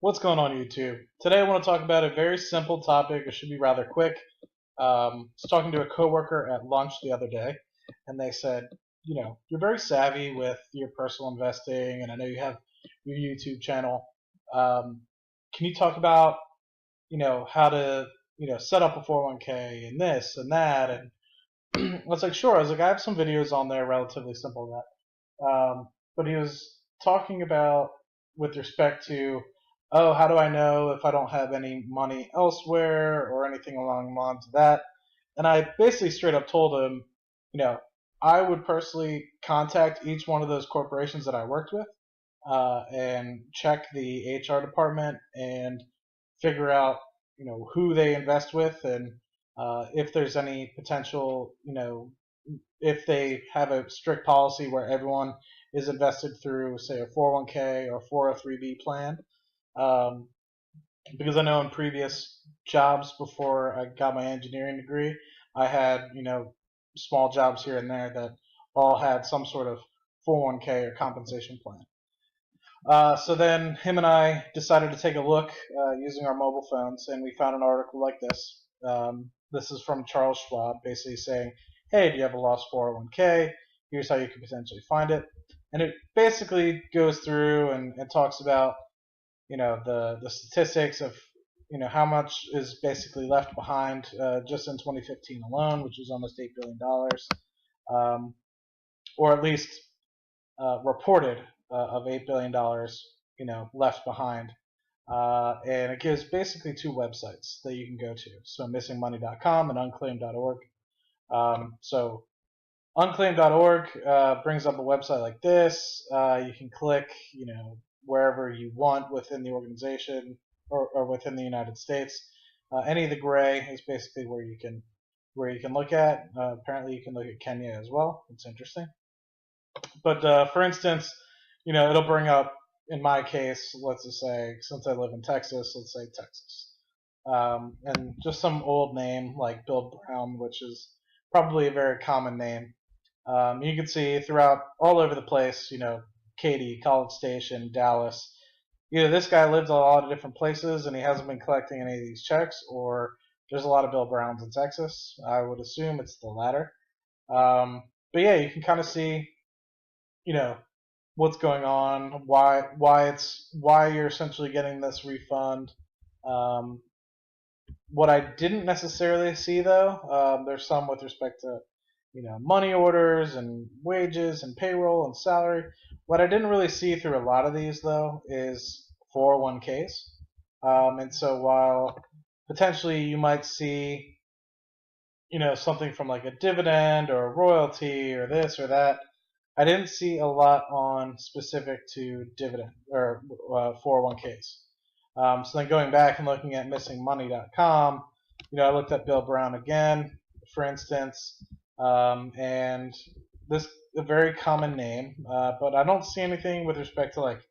What's going on YouTube? Today I want to talk about a very simple topic. It should be rather quick. I was talking to a coworker at lunch the other day, and they said, you're very savvy with your personal investing, and I know you have your YouTube channel. Um, can you talk about, how to, set up a 401k and this and that? And I was like, sure. I was like, I have some videos on there, relatively simple that. But he was talking about with respect to, oh, how do I know if I don't have any money elsewhere or anything along the lines of that? And I basically straight up told him, you know, I would personally contact each one of those corporations that I worked with and check the HR department and figure out, who they invest with and if there's any potential, if they have a strict policy where everyone is invested through, say, a 401k or 403b plan. Um, because I know in previous jobs before I got my engineering degree, I had, small jobs here and there that all had some sort of 401k or compensation plan. So then him and I decided to take a look using our mobile phones, and we found an article like this. This is from Charles Schwab, basically saying, hey, do you have a lost 401k? Here's how you could potentially find it. And it basically goes through and talks about, the statistics of, how much is basically left behind just in 2015 alone, which was almost $8 billion, or at least reported of $8 billion, left behind. And it gives basically two websites that you can go to. So missingmoney.com and unclaimed.org. So unclaimed.org brings up a website like this. You can click, wherever you want within the organization or within the United States. Any of the gray is basically where you can look at. Apparently, you can look at Kenya as well. It's interesting. But for instance, it'll bring up, in my case, let's just say, since I live in Texas, let's say Texas. And just some old name like Bill Brown, which is probably a very common name. You can see throughout all over the place, Katy, College Station, Dallas. Either this guy lives a lot of different places and he hasn't been collecting any of these checks, or there's a lot of Bill Browns in Texas. I would assume it's the latter. But yeah, you can kind of see, you know, what's going on, why you're essentially getting this refund. Um, what I didn't necessarily see though, there's some with respect to money orders and wages and payroll and salary. What I didn't really see through a lot of these though is 401ks. And so while potentially you might see something from like a dividend or a royalty or this or that, I didn't see a lot on specific to dividend or 401ks. So then going back and looking at missingmoney.com, I looked at Bill Brown again, for instance, and this a very common name, but I don't see anything with respect to like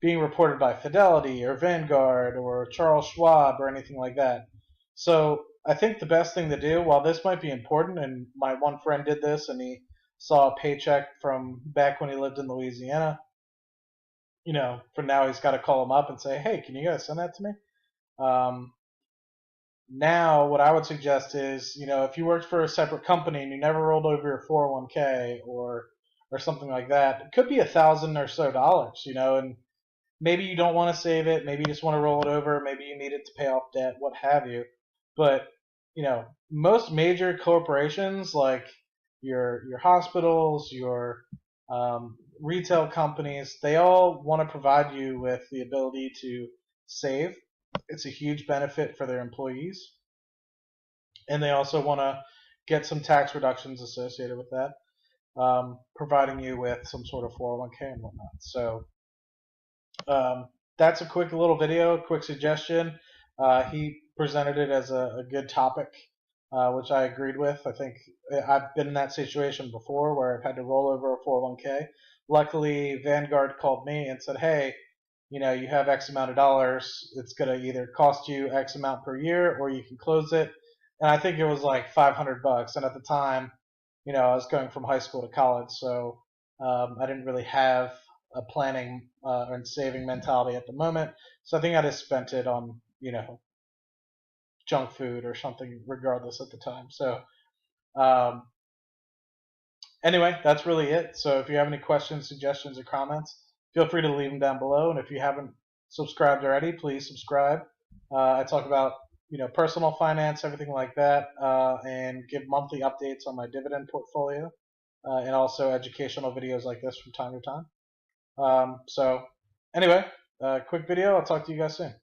being reported by Fidelity or Vanguard or Charles Schwab or anything like that. So I think the best thing to do, while this might be important, and my one friend did this and he saw a paycheck from back when he lived in Louisiana, for now he's got to call him up and say, hey, can you guys send that to me? Um, Now, what I would suggest is, if you worked for a separate company and you never rolled over your 401k or something like that, it could be $1,000 or so dollars, and maybe you don't want to save it, maybe you just want to roll it over, maybe you need it to pay off debt, what have you. But most major corporations like your hospitals, your retail companies, they all want to provide you with the ability to save. It's a huge benefit for their employees, and they also want to get some tax reductions associated with that, providing you with some sort of 401k and whatnot. So um, that's a quick little video, quick suggestion. He presented it as a good topic, which I agreed with. I think I've been in that situation before where I've had to roll over a 401k. Luckily, Vanguard called me and said, hey, you have X amount of dollars. It's going to either cost you X amount per year or you can close it. And I think it was like $500. And at the time, I was going from high school to college, so I didn't really have a planning and saving mentality at the moment. So I think I just spent it on junk food or something, regardless at the time. So um, anyway, that's really it. So if you have any questions, suggestions, or comments, feel free to leave them down below. And if you haven't subscribed already, please subscribe. I talk about personal finance, everything like that, and give monthly updates on my dividend portfolio, and also educational videos like this from time to time. So anyway, quick video. I'll talk to you guys soon.